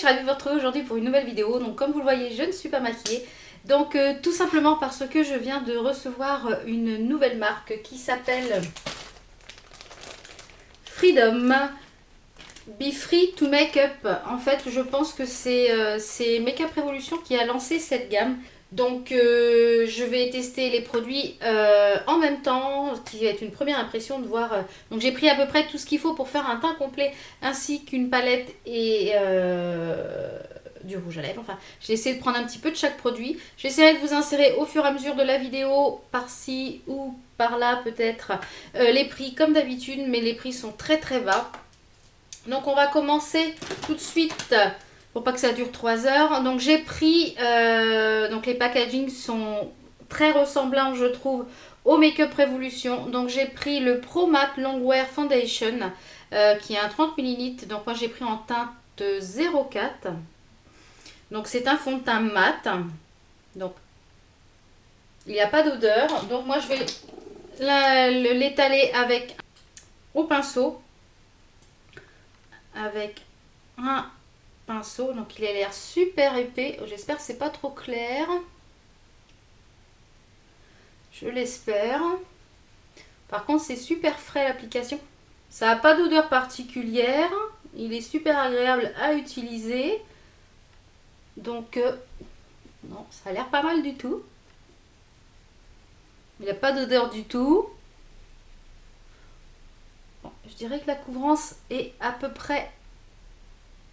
suis ravie de vous retrouver aujourd'hui pour une nouvelle vidéo. Donc comme vous le voyez, je ne suis pas maquillée. Donc tout simplement parce que je viens de recevoir une nouvelle marque qui s'appelle Freedom. Be Free to Make Up. En fait, je pense que c'est Makeup Revolution qui a lancé cette gamme. Donc je vais tester les produits en même temps, qui va être une première impression de voir. Donc j'ai pris à peu près tout ce qu'il faut pour faire un teint complet, ainsi qu'une palette et du rouge à lèvres. Enfin, j'ai essayé de prendre un petit peu de chaque produit. J'essaierai de vous insérer au fur et à mesure de la vidéo, par-ci ou par-là peut-être, les prix comme d'habitude, mais les prix sont très très bas. Donc on va commencer tout de suite pour pas que ça dure 3 heures. Donc j'ai pris, donc les packagings sont très ressemblants je trouve au Makeup Revolution. Donc j'ai pris le Pro Matte Longwear Foundation qui est un 30 ml. Donc moi j'ai pris en teinte 04. Donc c'est un fond de teint mat. Donc il n'y a pas d'odeur. Donc moi je vais l'étaler avec au pinceau. Avec un pinceau, donc il a l'air super épais. J'espère que c'est pas trop clair. Je l'espère. Par contre, c'est super frais l'application. Ça n'a pas d'odeur particulière. Il est super agréable à utiliser. Donc, non, ça a l'air pas mal du tout. Il n'y a pas d'odeur du tout. Bon, je dirais que la couvrance est à peu près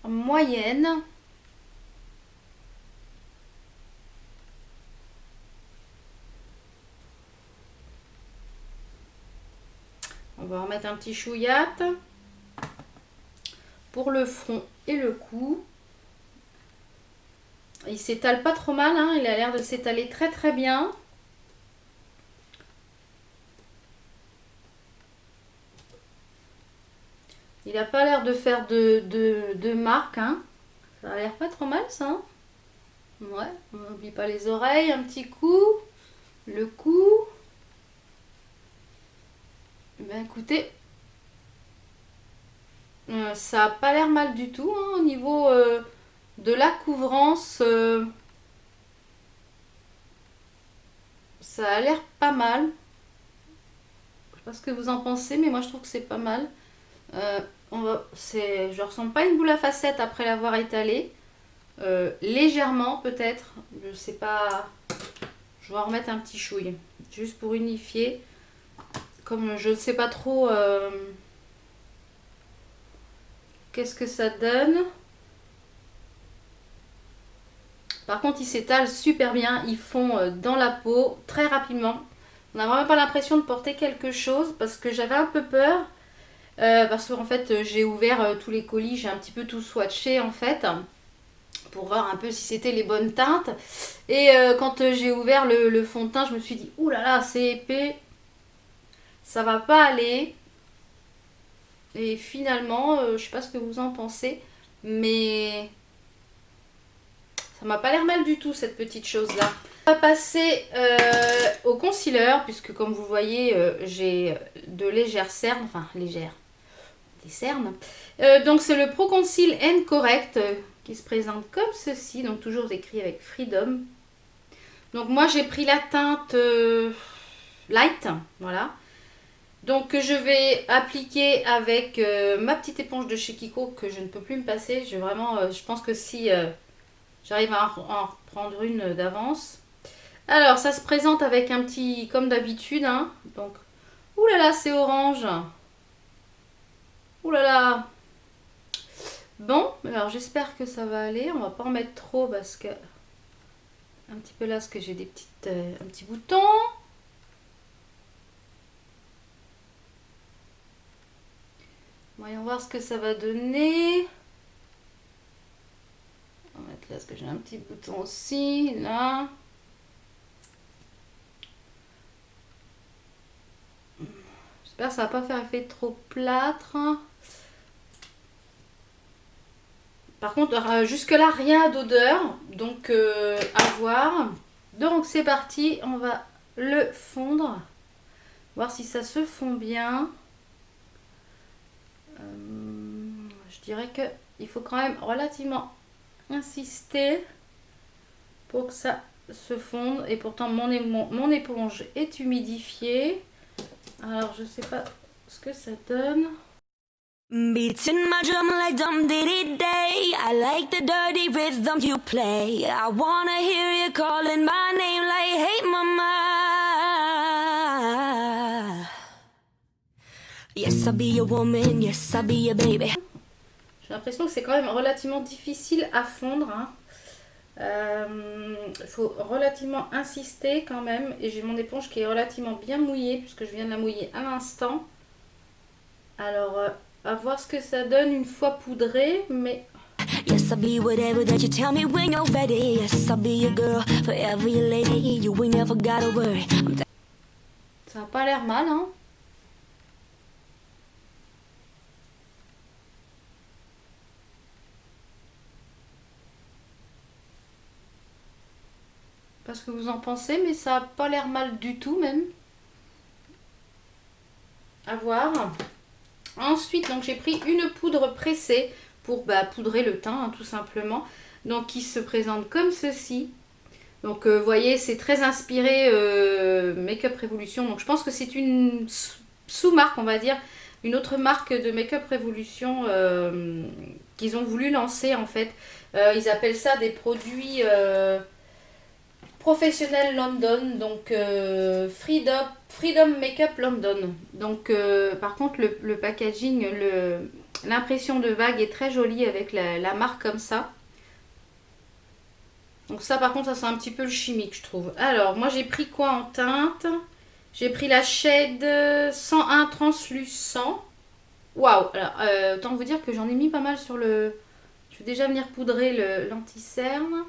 moyenne. On va en mettre un petit chouillat pour le front et le cou. Il s'étale pas trop mal, hein. Il a l'air de s'étaler très très bien. Il n'a pas l'air de faire de marque, hein. Ça a l'air pas trop mal ça. Ouais, on n'oublie pas les oreilles, un petit coup. Le cou. Ben écoutez, ça n'a pas l'air mal du tout, hein, au niveau de la couvrance. Ça a l'air pas mal. Je sais pas ce que vous en pensez, mais moi je trouve que c'est pas mal. Je ressens pas une boule à facettes après l'avoir étalé. Légèrement peut-être. Je sais pas. Je vais en remettre un petit chouille. Juste pour unifier. Comme je ne sais pas trop qu'est-ce que ça donne. Par contre, ils s'étalent super bien. Ils font dans la peau très rapidement. On n'a vraiment pas l'impression de porter quelque chose parce que j'avais un peu peur. Parce qu'en fait, j'ai ouvert tous les colis. J'ai un petit peu tout swatché en fait. Pour voir un peu si c'était les bonnes teintes. Et quand j'ai ouvert le fond de teint, je me suis dit, ouh là là, c'est épais. Ça va pas aller. Et finalement, je sais pas ce que vous en pensez, mais ça m'a pas l'air mal du tout cette petite chose là. On va passer au concealer, puisque comme vous voyez, j'ai de légères cernes, enfin légères, des cernes. Donc c'est le Pro Conceal and Correct qui se présente comme ceci, donc toujours écrit avec Freedom. Donc moi j'ai pris la teinte light, voilà. Donc je vais appliquer avec ma petite éponge de chez Kiko que je ne peux plus me passer. Je pense que si j'arrive à en reprendre une d'avance. Alors ça se présente avec un petit, comme d'habitude, hein. Donc, oulala, c'est orange. Oulala. Bon, alors j'espère que ça va aller. On va pas en mettre trop parce que un petit peu là, parce que j'ai des petites, un petit bouton. Voyons voir ce que ça va donner. On va mettre là, parce que j'ai un petit bouton aussi, là. J'espère que ça va pas faire effet trop plâtre. Par contre, jusque là, rien d'odeur. Donc, à voir. Donc, c'est parti. On va le fondre. Voir si ça se fond bien. Je dirais que il faut quand même relativement insister pour que ça se fonde. Et pourtant mon éponge est humidifiée. Alors je sais pas ce que ça donne. Beating my drum like dum diddy day. I like the dirty rhythm you play. I wanna hear you calling my name like hey mama. Yes, I'll be your woman, yes, I'll be your baby. J'ai l'impression que c'est quand même relativement difficile à fondre. Hein. Faut relativement insister quand même. Et j'ai mon éponge qui est relativement bien mouillée puisque je viens de la mouiller à l'instant. Alors, à voir ce que ça donne une fois poudré, mais... Yes, I'll be whatever that you tell me when you're ready. Yes, I'll be your girl, forever your lady. You ain't never gotta worry. Ça n'a pas l'air mal, hein. Pas ce que vous en pensez, mais ça n'a pas l'air mal du tout même. À voir. Ensuite, donc j'ai pris une poudre pressée pour poudrer le teint, hein, tout simplement. Donc qui se présente comme ceci. Donc vous voyez, c'est très inspiré Make-up Revolution. Donc je pense que c'est une sous-marque, on va dire, une autre marque de Make-up Revolution qu'ils ont voulu lancer en fait. Ils appellent ça des produits professionnels London, donc Freedom Makeup London. Donc par contre le packaging, l'impression de vague est très jolie avec la marque comme ça. Donc ça par contre ça sent un petit peu le chimique je trouve. Alors moi j'ai pris quoi en teinte? J'ai pris la shade 101 translucent. Waouh. Alors autant vous dire que j'en ai mis pas mal sur le... Je vais déjà venir poudrer l'anti-cerne.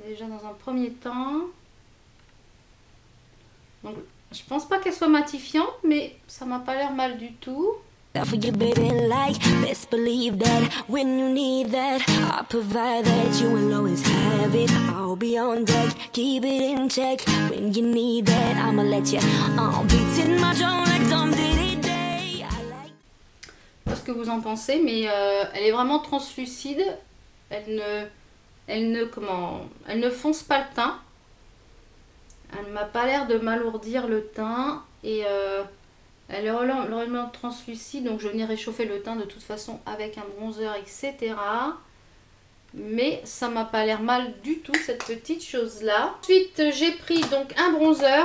Déjà dans un premier temps. Donc je pense pas qu'elle soit matifiante mais ça m'a pas l'air mal du tout. For you, baby, like best believe that when you need that, I'll provide that. You will always have it. I'll be on deck, keep it in check. When you need that, I'ma let you. Beating my drum like dum diddy day. I like. Pas ce que vous en pensez, mais elle est vraiment translucide. Elle ne fonce pas le teint. Elle m'a pas l'air de m'alourdir le teint et elle est vraiment translucide, donc je vais venir réchauffer le teint de toute façon avec un bronzer, etc. Mais ça m'a pas l'air mal du tout cette petite chose là. Ensuite j'ai pris donc un bronzer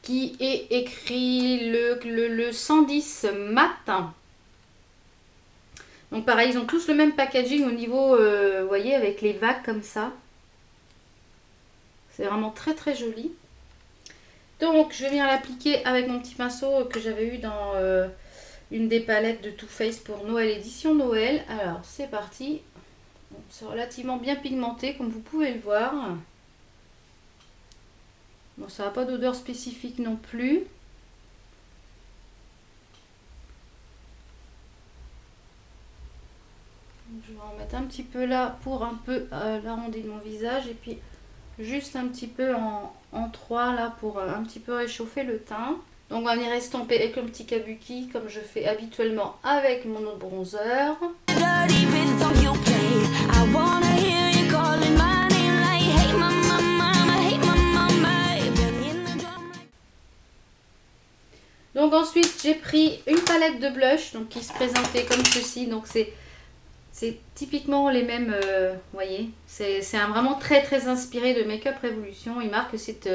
qui est écrit le 110 mat. Donc pareil, ils ont tous le même packaging au niveau, vous voyez, avec les vagues comme ça. C'est vraiment très très joli. Donc je viens l'appliquer avec mon petit pinceau que j'avais eu dans une des palettes de Too Faced pour Noël, édition Noël. Alors c'est parti. C'est relativement bien pigmenté comme vous pouvez le voir. Bon, ça n'a pas d'odeur spécifique non plus. Je vais en mettre un petit peu là pour un peu l'arrondir de mon visage et puis juste un petit peu en 3 là pour un petit peu réchauffer le teint. Donc on va venir estomper avec un petit kabuki comme je fais habituellement avec mon autre bronzer. Donc ensuite j'ai pris une palette de blush donc qui se présentait comme ceci. Donc c'est typiquement les mêmes, vous voyez, c'est vraiment très très inspiré de Make-up Revolution. Il marque cette...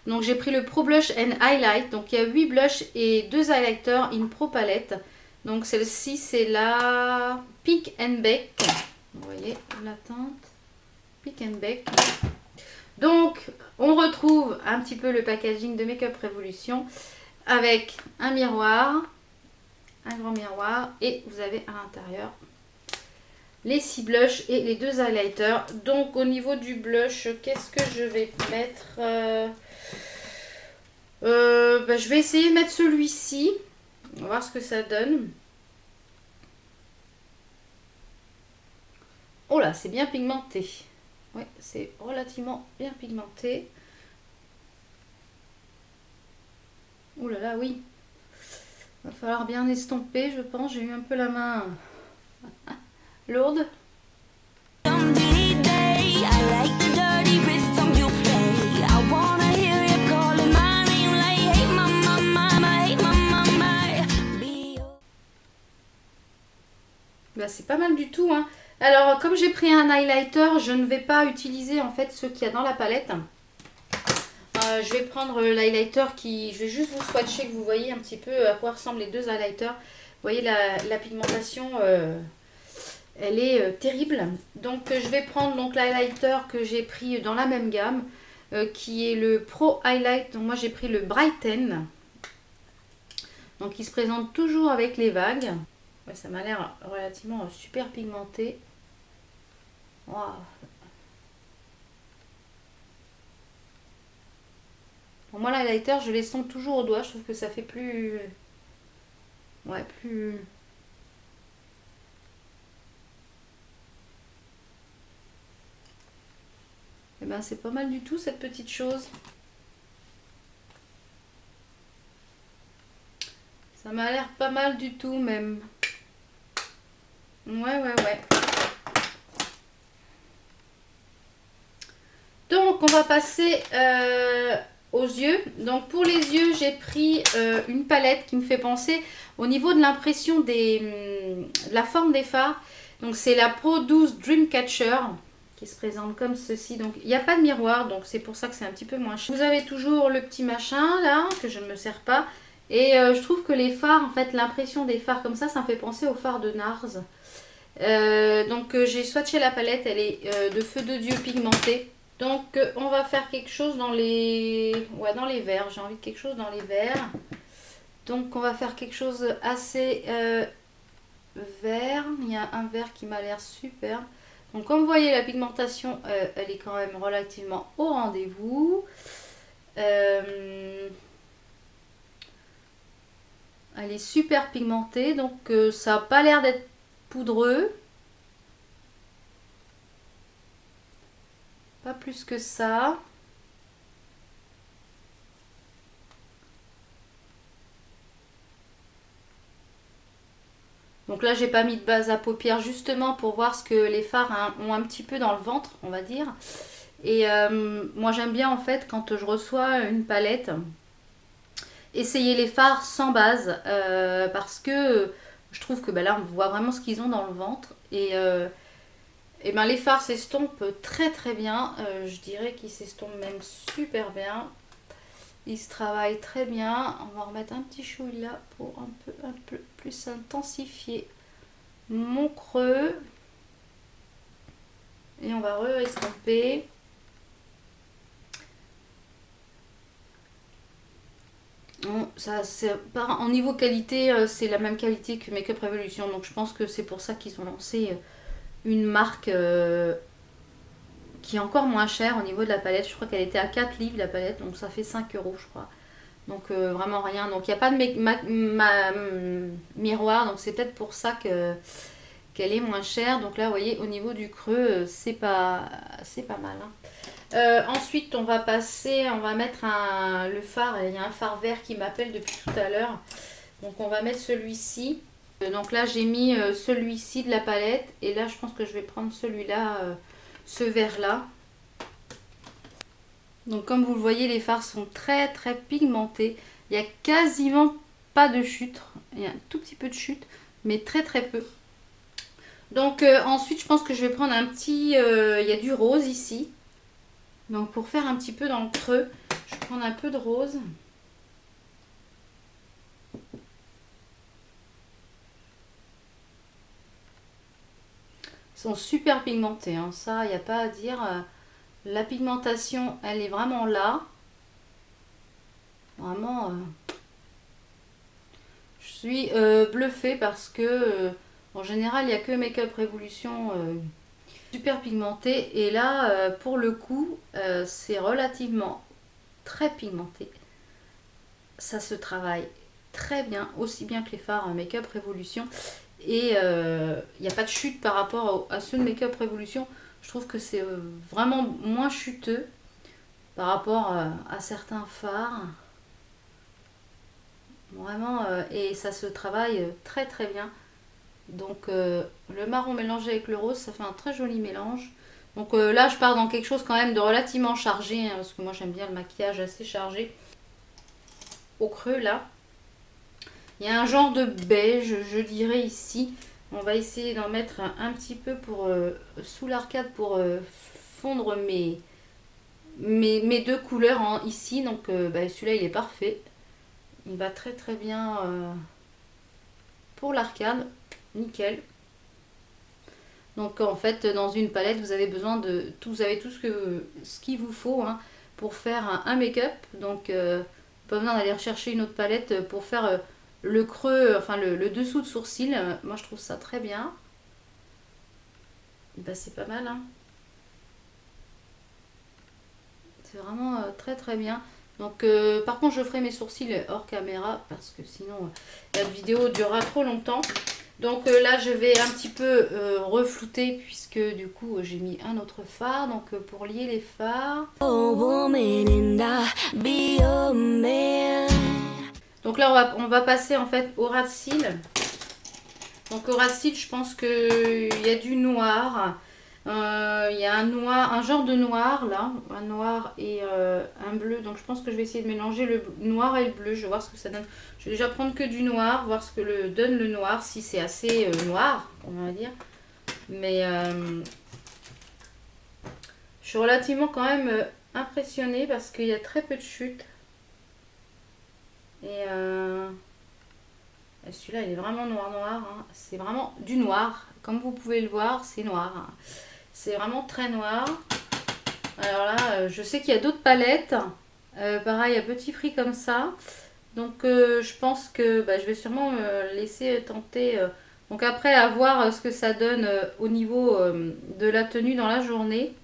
donc j'ai pris le Pro Blush and Highlight. Donc il y a 8 blushs et 2 highlighters in Pro Palette. Donc celle-ci c'est la Pick and Bake. Vous voyez la teinte Pick and Bake. Donc on retrouve un petit peu le packaging de Make-up Revolution avec un miroir, un grand miroir et vous avez à l'intérieur les 6 blushs et les 2 highlighters. Donc au niveau du blush, qu'est-ce que je vais mettre je vais essayer de mettre celui-ci. On va voir ce que ça donne. Oh là, c'est bien pigmenté. Oui, c'est relativement bien pigmenté. Oh là là, oui. Va falloir bien estomper, je pense. J'ai eu un peu la main lourde. Someday day, I like the dirty rhythm you play. I wanna hear you calling my name like hey mama, mama, hey mama, my. Be your... Bah, c'est pas mal du tout, hein. Alors, comme j'ai pris un highlighter, je ne vais pas utiliser en fait ce qu'il y a dans la palette. Je vais prendre l'highlighter qui... Je vais juste vous swatcher, que vous voyez un petit peu à quoi ressemblent les deux highlighters. Vous voyez la pigmentation, elle est terrible. Donc je vais prendre donc l'highlighter que j'ai pris dans la même gamme, qui est le Pro Highlight. Donc moi j'ai pris le Brighten. Donc il se présente toujours avec les vagues. Ouais, ça m'a l'air relativement super pigmenté. Waouh. Pour moi l'highlighter je les sens toujours au doigt. Je trouve que ça fait plus... Ouais, plus... Et ben c'est pas mal du tout cette petite chose. Ça m'a l'air pas mal du tout même. Ouais. Donc on va passer aux yeux. Donc pour les yeux j'ai pris une palette qui me fait penser au niveau de l'impression de la forme des fards. Donc c'est la Pro 12 Dreamcatcher qui se présente comme ceci. Donc il n'y a pas de miroir, donc c'est pour ça que c'est un petit peu moins cher. Vous avez toujours le petit machin là que je ne me sers pas. Et je trouve que les fards, en fait l'impression des fards comme ça me fait penser aux fards de NARS. Donc j'ai swatché la palette, elle est de feu de Dieu pigmentée. Donc on va faire quelque chose dans les... Ouais, dans les verts, j'ai envie de quelque chose dans les verts. Donc on va faire quelque chose assez vert. Il y a un vert qui m'a l'air super. Donc comme vous voyez la pigmentation, elle est quand même relativement au rendez-vous. Elle est super pigmentée, donc ça n'a pas l'air d'être poudreux. Pas plus que ça. Donc là j'ai pas mis de base à paupières justement pour voir ce que les fards ont un petit peu dans le ventre, on va dire. Et moi j'aime bien en fait quand je reçois une palette, essayer les fards sans base, parce que je trouve que là on voit vraiment ce qu'ils ont dans le ventre. Et ben les fards s'estompent très très bien, je dirais qu'ils s'estompent même super bien. Ils se travaillent très bien. On va remettre un petit chouille là pour un peu plus intensifier mon creux. Et on va re-estomper. En niveau qualité, c'est la même qualité que Make Up Revolution. Donc je pense que c'est pour ça qu'ils ont lancé une marque qui est encore moins chère au niveau de la palette. Je crois qu'elle était à 4 livres la palette, donc ça fait 5 euros je crois. Donc vraiment rien. Donc il n'y a pas de miroir, donc c'est peut-être pour ça qu'elle est moins chère. Donc là vous voyez au niveau du creux c'est pas mal. Ensuite on va mettre le phare. Il y a un phare vert qui m'appelle depuis tout à l'heure. Donc on va mettre celui-ci. Donc là j'ai mis celui-ci de la palette. Et là je pense que je vais prendre celui-là, ce vert là. Donc comme vous le voyez les fards sont très très pigmentés. Il n'y a quasiment pas de chute. Il y a un tout petit peu de chute mais très très peu. Donc ensuite je pense que je vais prendre un petit... il y a du rose ici. Donc pour faire un petit peu dans le creux, je vais prendre un peu de rose. Ils sont super pigmentés, hein. Ça il n'y a pas à dire. La pigmentation elle est vraiment là. Vraiment je suis bluffée parce que en général il n'y a que Make Up Revolution super pigmenté. Et là pour le coup c'est relativement très pigmenté. Ça se travaille très bien, aussi bien que les fards Make Up Revolution. Et il n'y a pas de chute par rapport à ceux de Make Up Revolution. Je trouve que c'est vraiment moins chuteux par rapport à certains fards. Vraiment, et ça se travaille très très bien. Donc le marron mélangé avec le rose, ça fait un très joli mélange. Donc là, je pars dans quelque chose quand même de relativement chargé, hein, parce que moi j'aime bien le maquillage assez chargé. Au creux là, il y a un genre de beige, je dirais ici. On va essayer d'en mettre un petit peu pour sous l'arcade pour fondre mes deux couleurs ici. Donc bah, celui-là il est parfait. Il va très très bien pour l'arcade. Nickel. Donc en fait dans une palette vous avez besoin de tout, vous avez tout ce qu'il vous faut hein, pour faire un make-up. Donc pas besoin d'aller rechercher une autre palette pour faire le creux, enfin le dessous de sourcil. Moi je trouve ça très bien. Bah, c'est pas mal hein. C'est vraiment très très bien. Donc par contre je ferai mes sourcils hors caméra parce que sinon la vidéo durera trop longtemps. Donc là je vais un petit peu reflouter puisque du coup j'ai mis un autre fard. Donc pour lier les fards. Donc là on va passer en fait au ras de cils. Donc au ras de cils je pense qu'il y a du noir. Il y a un genre de noir là, un noir et un bleu. Donc je pense que je vais essayer de mélanger le noir et le bleu. Je vais voir ce que ça donne. Je vais déjà prendre que du noir, voir ce que donne le noir, si c'est assez noir, on va dire. Mais je suis relativement quand même impressionnée parce qu'il y a très peu de chutes. Et celui-là il est vraiment noir hein. C'est vraiment du noir. Comme vous pouvez le voir, c'est noir hein. C'est vraiment très noir. Alors là, je sais qu'il y a d'autres palettes. Pareil, à petit prix comme ça. Donc je pense que bah, je vais sûrement me laisser tenter. Donc après, à voir ce que ça donne au niveau de la tenue dans la journée.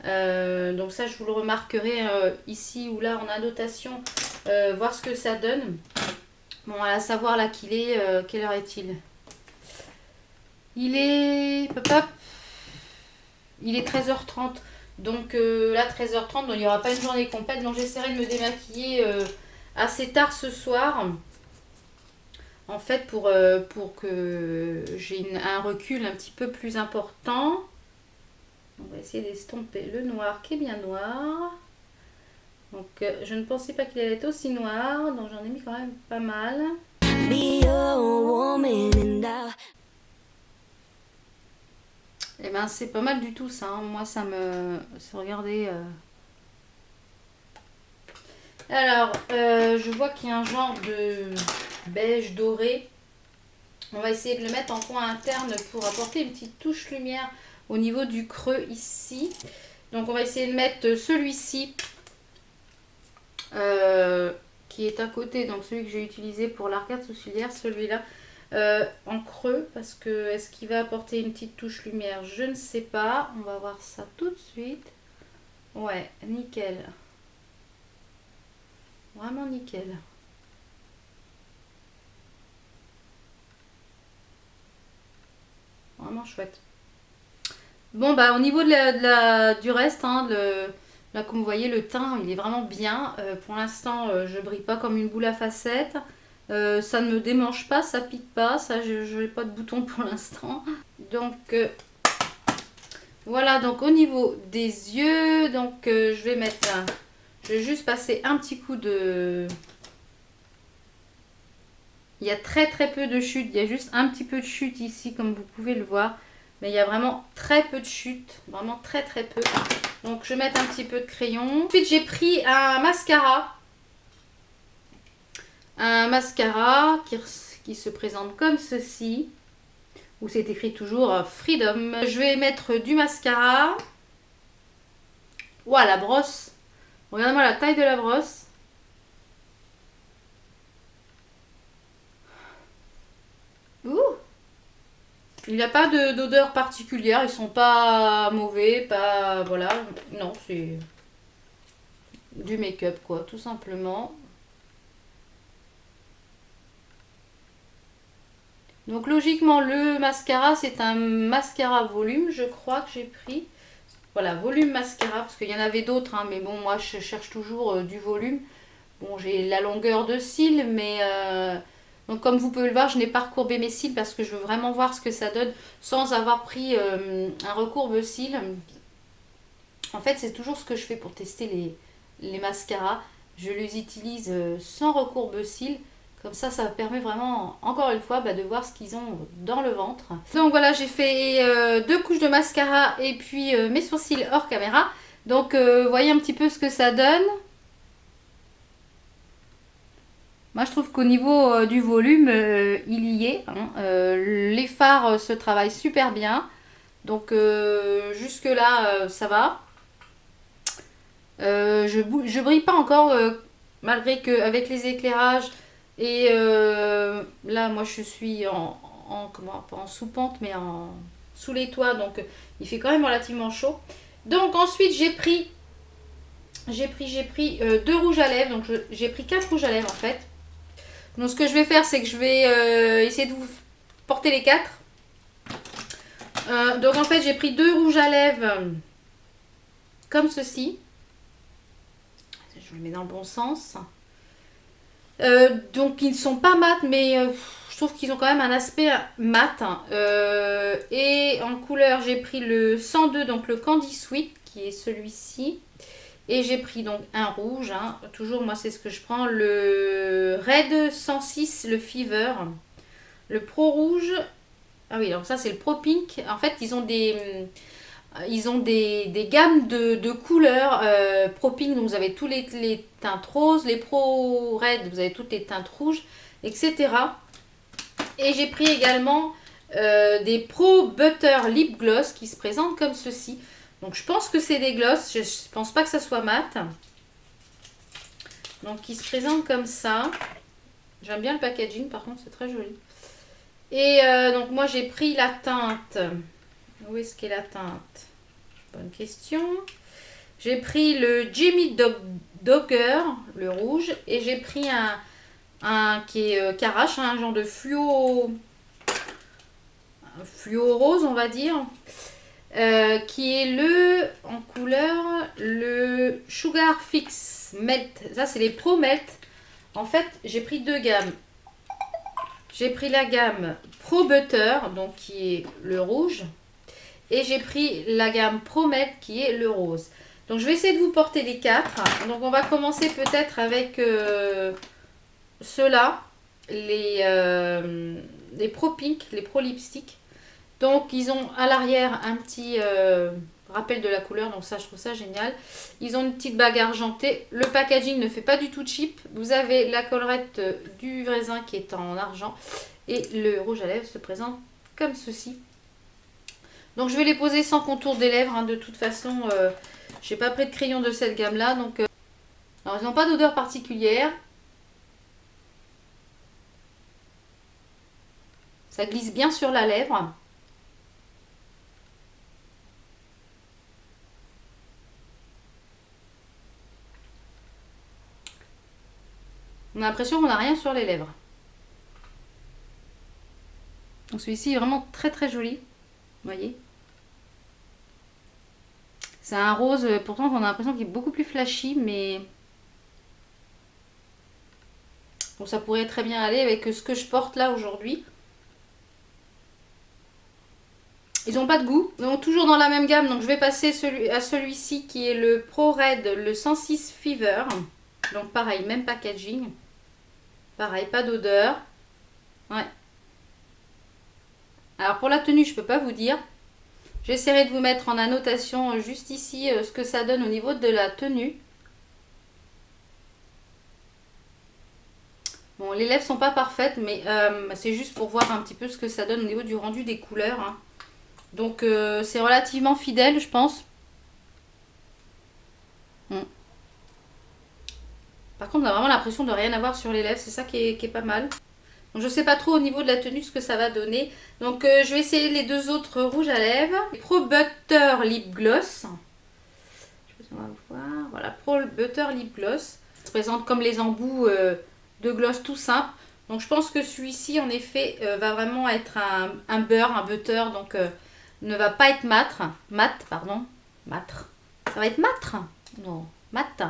Donc ça, je vous le remarquerai ici ou là en annotation. Voir ce que ça donne. Bon, à savoir là qu'il est... quelle heure est-il? Il est... Il est 13h30. Donc là 13h30, donc il n'y aura pas une journée complète. Donc j'essaierai de me démaquiller assez tard ce soir. En fait pour que j'ai un recul un petit peu plus important. On va essayer d'estomper le noir qui est bien noir. Donc je ne pensais pas qu'il allait être aussi noir. Donc j'en ai mis quand même pas mal. Et ben c'est pas mal du tout ça. Hein. Moi ça me... Regardez... Alors, je vois qu'il y a un genre de beige doré. On va essayer de le mettre en coin interne pour apporter une petite touche lumière au niveau du creux ici. Donc on va essayer de mettre celui-ci qui est à côté, donc celui que j'ai utilisé pour l'arcade sourcilière, celui-là en creux, parce que est-ce qu'il va apporter une petite touche lumière? Je ne sais pas. On va voir ça tout de suite. Ouais, nickel. Vraiment nickel. Vraiment chouette. Bon bah au niveau du reste, hein, là comme vous voyez le teint il est vraiment bien. Pour l'instant je brille pas comme une boule à facettes. Ça ne me démange pas, ça pique pas, ça je n'ai pas de bouton pour l'instant. Donc voilà, donc au niveau des yeux, donc je vais mettre je vais juste passer un petit coup de... Il y a très très peu de chute, il y a juste un petit peu de chute ici comme vous pouvez le voir. Mais il y a vraiment très peu de chute, vraiment très très peu. Donc je vais mettre un petit peu de crayon. Ensuite j'ai pris un mascara. Un mascara qui se présente comme ceci. Où c'est écrit toujours Freedom. Je vais mettre du mascara. Ouah, la brosse. Regardez-moi la taille de la brosse. Ouh. Il n'y a pas d'odeur particulière. Ils sont pas mauvais, pas... Voilà. Non, c'est du make-up quoi, tout simplement. Donc logiquement le mascara c'est un mascara volume je crois que j'ai pris. Voilà, volume mascara parce qu'il y en avait d'autres hein, mais bon moi je cherche toujours du volume. Bon j'ai la longueur de cils mais Donc comme vous pouvez le voir, je n'ai pas recourbé mes cils parce que je veux vraiment voir ce que ça donne sans avoir pris un recourbe-cils. En fait, c'est toujours ce que je fais pour tester les mascaras. Je les utilise sans recourbe-cils. Comme ça permet vraiment, encore une fois, de voir ce qu'ils ont dans le ventre. Donc voilà, j'ai fait 2 couches de mascara et puis mes sourcils hors caméra. Donc voyez un petit peu ce que ça donne. Moi, je trouve qu'au niveau du volume, il y est. Les fards se travaillent super bien. Donc jusque-là, ça va. Je brille pas encore, malgré qu'avec les éclairages. Et là, moi, je suis pas en sous-pente, mais sous les toits. Donc, il fait quand même relativement chaud. Donc, ensuite, j'ai pris 2 rouges à lèvres. Donc, j'ai pris 4 rouges à lèvres, en fait. Donc, ce que je vais faire, c'est que je vais essayer de vous porter les 4. Donc, en fait, j'ai pris 2 rouges à lèvres comme ceci. Je les mets dans le bon sens. Donc ils ne sont pas mat, mais je trouve qu'ils ont quand même un aspect mat. Et en couleur, j'ai pris le 102, donc le Candy Sweet, qui est celui-ci. Et j'ai pris donc un rouge. Toujours, moi, c'est ce que je prends. Le Red 106, le Fever. Le Pro Rouge. Ah oui, donc ça, c'est le Pro Pink. En fait, ils ont des gammes de couleurs Pro Pink, donc vous avez tous les teintes roses, les Pro Red, vous avez toutes les teintes rouges, etc. Et j'ai pris également des Pro Butter Lip Gloss qui se présentent comme ceci. Donc je pense que c'est des gloss, je ne pense pas que ça soit mat. Donc qui se présentent comme ça. J'aime bien le packaging, par contre c'est très joli. Et donc moi j'ai pris la teinte. Où est-ce qu'est la teinte? Bonne question. J'ai pris le Jimmy Dogger, le rouge, et j'ai pris un qui est Carache, un genre de fluo rose, on va dire, qui est en couleur, le Sugar Fix Melt. Ça, c'est les Pro Melt. En fait, j'ai pris 2 gammes. J'ai pris la gamme Pro Butter, donc qui est le rouge. Et j'ai pris la gamme Pro Melt qui est le rose. Donc je vais essayer de vous porter les 4. Donc on va commencer peut-être avec ceux-là. Les Pro Pink, les Pro Lipstick. Donc ils ont à l'arrière un petit rappel de la couleur. Donc ça, je trouve ça génial. Ils ont une petite bague argentée. Le packaging ne fait pas du tout cheap. Vous avez la collerette du raisin qui est en argent. Et le rouge à lèvres se présente comme ceci. Donc je vais les poser sans contour des lèvres. De toute façon, j'ai pas pris de crayon de cette gamme là. Donc, alors ils n'ont pas d'odeur particulière. Ça glisse bien sur la lèvre. On a l'impression qu'on n'a rien sur les lèvres. Donc celui-ci est vraiment très très joli. Vous voyez, c'est un rose, pourtant on a l'impression qu'il est beaucoup plus flashy, mais bon, ça pourrait très bien aller avec ce que je porte là aujourd'hui. Ils n'ont pas de goût, donc toujours dans la même gamme. Donc je vais passer à celui-ci qui est le Pro Red, le 106 Fever. Donc pareil, même packaging. Pareil, pas d'odeur. Ouais. Alors pour la tenue, je peux pas vous dire. J'essaierai de vous mettre en annotation juste ici ce que ça donne au niveau de la tenue. Bon, les lèvres sont pas parfaites, mais c'est juste pour voir un petit peu ce que ça donne au niveau du rendu des couleurs. Donc c'est relativement fidèle, je pense. Par contre, on a vraiment l'impression de rien avoir sur les lèvres. C'est ça qui est pas mal. Donc je sais pas trop au niveau de la tenue ce que ça va donner. Donc je vais essayer les 2 autres rouges à lèvres. Pro Butter Lip Gloss. Je sais pas si on va voir. Voilà, Pro Butter Lip Gloss. Ça se présente comme les embouts de gloss tout simple. Donc je pense que celui-ci en effet va vraiment être un beurre, un butter. Donc ne va pas être mat. Pardon. Matre. Ça va être matre? Non, mat.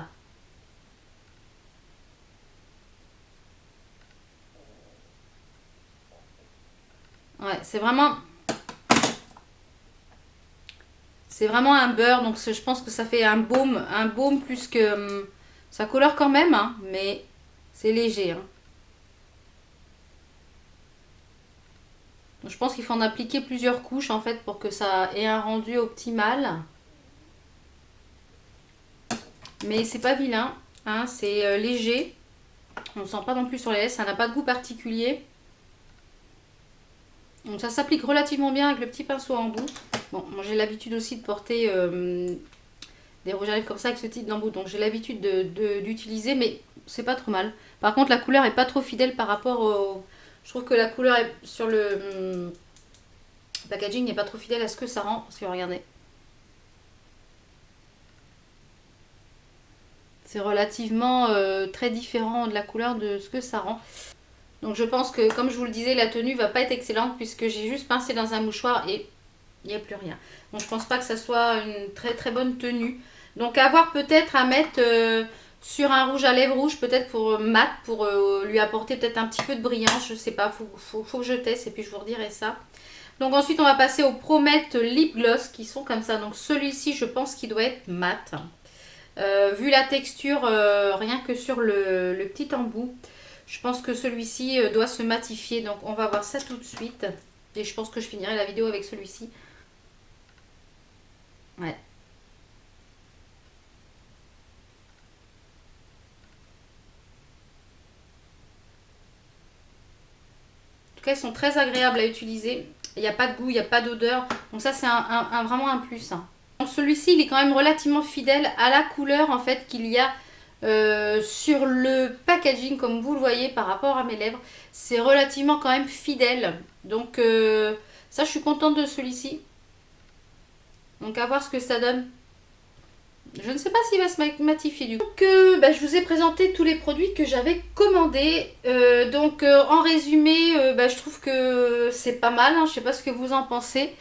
c'est vraiment un beurre, donc je pense que ça fait un baume plus que ça colore quand même, hein, mais c'est léger. Hein. Donc, je pense qu'il faut en appliquer plusieurs couches en fait pour que ça ait un rendu optimal. Mais c'est pas vilain, hein, c'est léger. On ne sent pas non plus sur les lèvres, ça n'a pas de goût particulier. Donc ça s'applique relativement bien avec le petit pinceau en bout. Bon, moi j'ai l'habitude aussi de porter des rouges à lèvres comme ça avec ce type d'embout. Donc j'ai l'habitude d'utiliser, mais c'est pas trop mal. Par contre la couleur est pas trop fidèle par rapport au... Je trouve que la couleur sur le packaging n'est pas trop fidèle à ce que ça rend. Parce que regardez. C'est relativement très différent de la couleur de ce que ça rend. Donc je pense que, comme je vous le disais, la tenue va pas être excellente puisque j'ai juste pincé dans un mouchoir et il n'y a plus rien. Donc je pense pas que ça soit une très très bonne tenue. Donc avoir peut-être à mettre sur un rouge à lèvres rouge, peut-être pour mat, pour lui apporter peut-être un petit peu de brillance. Je sais pas, faut que je teste et puis je vous redirai ça. Donc ensuite on va passer au Promette Lip Gloss qui sont comme ça. Donc celui-ci je pense qu'il doit être mat. Vu la texture, rien que sur le petit embout, je pense que celui-ci doit se matifier. Donc on va voir ça tout de suite. Et je pense que je finirai la vidéo avec celui-ci. Ouais. En tout cas, ils sont très agréables à utiliser. Il n'y a pas de goût, il n'y a pas d'odeur. Donc ça, c'est vraiment un plus. Hein. Donc celui-ci, il est quand même relativement fidèle à la couleur en fait qu'il y a sur le packaging, comme vous le voyez par rapport à mes lèvres. C'est relativement quand même fidèle. Donc ça, je suis contente de celui-ci. Donc à voir ce que ça donne. Je ne sais pas s'il va se matifier du coup. Donc je vous ai présenté tous les produits que j'avais commandés. En résumé, je trouve que c'est pas mal. Hein. Je ne sais pas ce que vous en pensez.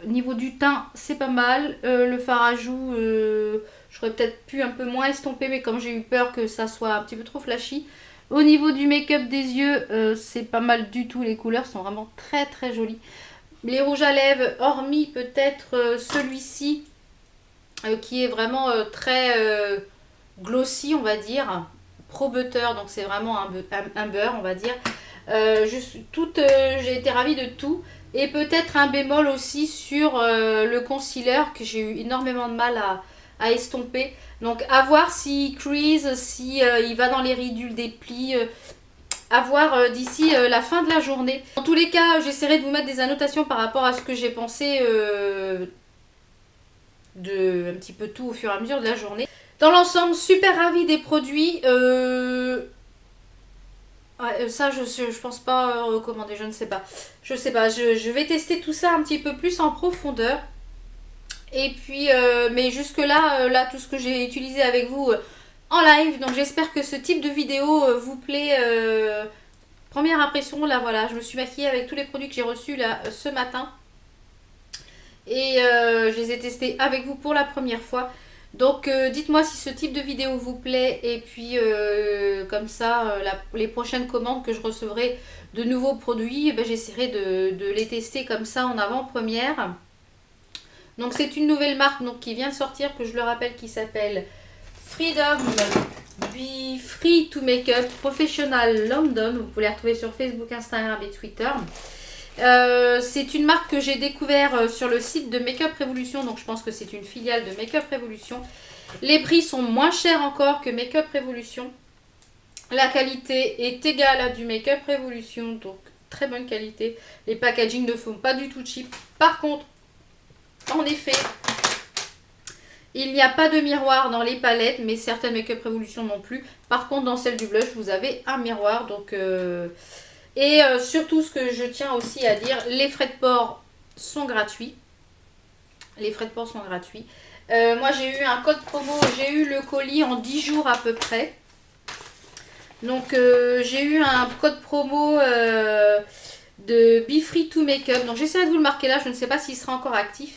Niveau du teint, c'est pas mal. Le fard à joues, j'aurais peut-être pu un peu moins estomper, mais comme j'ai eu peur que ça soit un petit peu trop flashy. Au niveau du make-up des yeux, c'est pas mal du tout. Les couleurs sont vraiment très très jolies. Les rouges à lèvres, hormis peut-être celui-ci, qui est vraiment très glossy, on va dire. Pro butter, donc c'est vraiment un beurre, on va dire. J'ai été ravie de tout. Et peut-être un bémol aussi sur le concealer que j'ai eu énormément de mal à estomper. Donc à voir s'il crease, si il va dans les ridules des plis. À voir d'ici la fin de la journée. En tous les cas, j'essaierai de vous mettre des annotations par rapport à ce que j'ai pensé de un petit peu tout au fur et à mesure de la journée. Dans l'ensemble, super ravie des produits. Ça, je pense pas recommander, je ne sais pas. Je sais pas, je vais tester tout ça un petit peu plus en profondeur. Et puis, mais jusque-là, là, tout ce que j'ai utilisé avec vous en live. Donc j'espère que ce type de vidéo vous plaît. Première impression, là voilà, je me suis maquillée avec tous les produits que j'ai reçus là ce matin. Et je les ai testés avec vous pour la première fois. Donc dites-moi si ce type de vidéo vous plaît. Et puis comme ça, les prochaines commandes que je recevrai de nouveaux produits, j'essaierai de les tester comme ça en avant-première. Donc c'est une nouvelle marque donc, qui vient de sortir, que je le rappelle, qui s'appelle Freedom Be Free to Makeup Professional London. Vous pouvez la retrouver sur Facebook, Instagram et Twitter. C'est une marque que j'ai découvert sur le site de Make-up Revolution. Donc je pense que c'est une filiale de Make-up Revolution. Les prix sont moins chers encore que Make-up Revolution. La qualité est égale à du Make-up Revolution. Donc très bonne qualité. Les packaging ne font pas du tout cheap. Par contre, en effet, il n'y a pas de miroir dans les palettes, mais certaines Make-up Revolution non plus. Par contre, dans celle du blush, vous avez un miroir. Donc, surtout, ce que je tiens aussi à dire, les frais de port sont gratuits. Les frais de port sont gratuits. Moi, j'ai eu un code promo. J'ai eu le colis en 10 jours à peu près. Donc, j'ai eu un code promo de Be Free to Makeup. Donc, j'essaierai de vous le marquer là. Je ne sais pas s'il sera encore actif.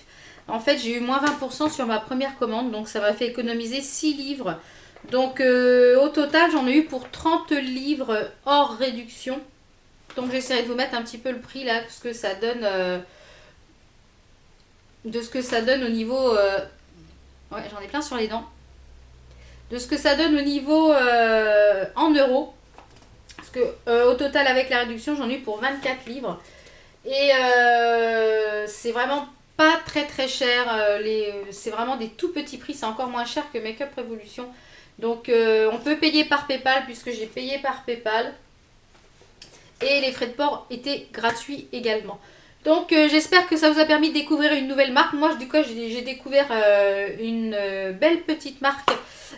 En fait, j'ai eu moins 20% sur ma première commande, donc ça m'a fait économiser 6 livres. Donc au total, j'en ai eu pour 30 livres hors réduction. Donc j'essaierai de vous mettre un petit peu le prix là, ce que ça donne, de ce que ça donne au niveau... ouais, j'en ai plein sur les dents. De ce que ça donne au niveau en euros. Parce que au total avec la réduction, j'en ai eu pour 24 livres. Et c'est vraiment pas très très cher. C'est vraiment des tout petits prix. C'est encore moins cher que Make Up Revolution. Donc on peut payer par PayPal puisque j'ai payé par PayPal. Et les frais de port étaient gratuits également. Donc j'espère que ça vous a permis de découvrir une nouvelle marque. Moi du coup j'ai découvert une belle petite marque.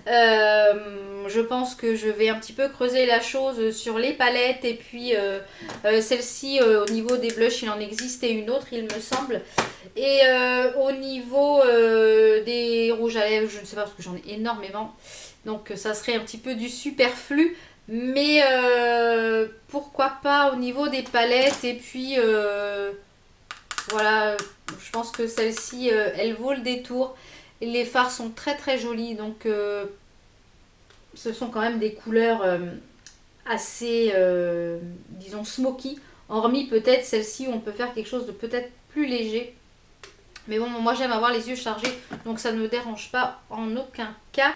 Je pense que je vais un petit peu creuser la chose sur les palettes. Et puis celle-ci au niveau des blushs il en existait une autre il me semble. Et au niveau des rouges à lèvres je ne sais pas parce que j'en ai énormément. Donc ça serait un petit peu du superflu. Mais pourquoi pas au niveau des palettes. Et puis voilà, je pense que celle-ci, elle vaut le détour. Les fards sont très très jolis. Donc ce sont quand même des couleurs assez, disons, smoky. Hormis peut-être celle-ci où on peut faire quelque chose de peut-être plus léger. Mais bon, moi j'aime avoir les yeux chargés. Donc ça ne me dérange pas en aucun cas.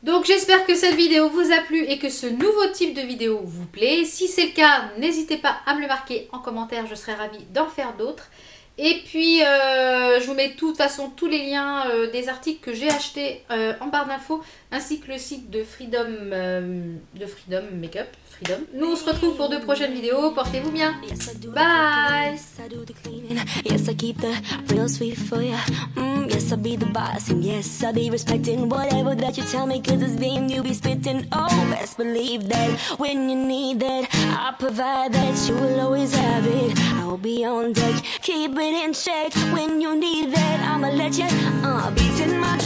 Donc j'espère que cette vidéo vous a plu et que ce nouveau type de vidéo vous plaît. Si c'est le cas, n'hésitez pas à me le marquer en commentaire, je serai ravie d'en faire d'autres. Et puis je vous mets de toute façon tous les liens des articles que j'ai achetés en barre d'infos, ainsi que le site de Freedom Makeup. Nous on se retrouve pour de prochaines vidéos, portez-vous bien, bye. Yes, I keep the real sweet for ya. Yes, I'll be the boss, and yes, I'll be respecting whatever that you tell me, cause it's being you be spitting. Oh, best believe that when you need that, I'll provide that, you will always have it. I'll be on deck, keep it in check. When you need that, I'ma let you beat in my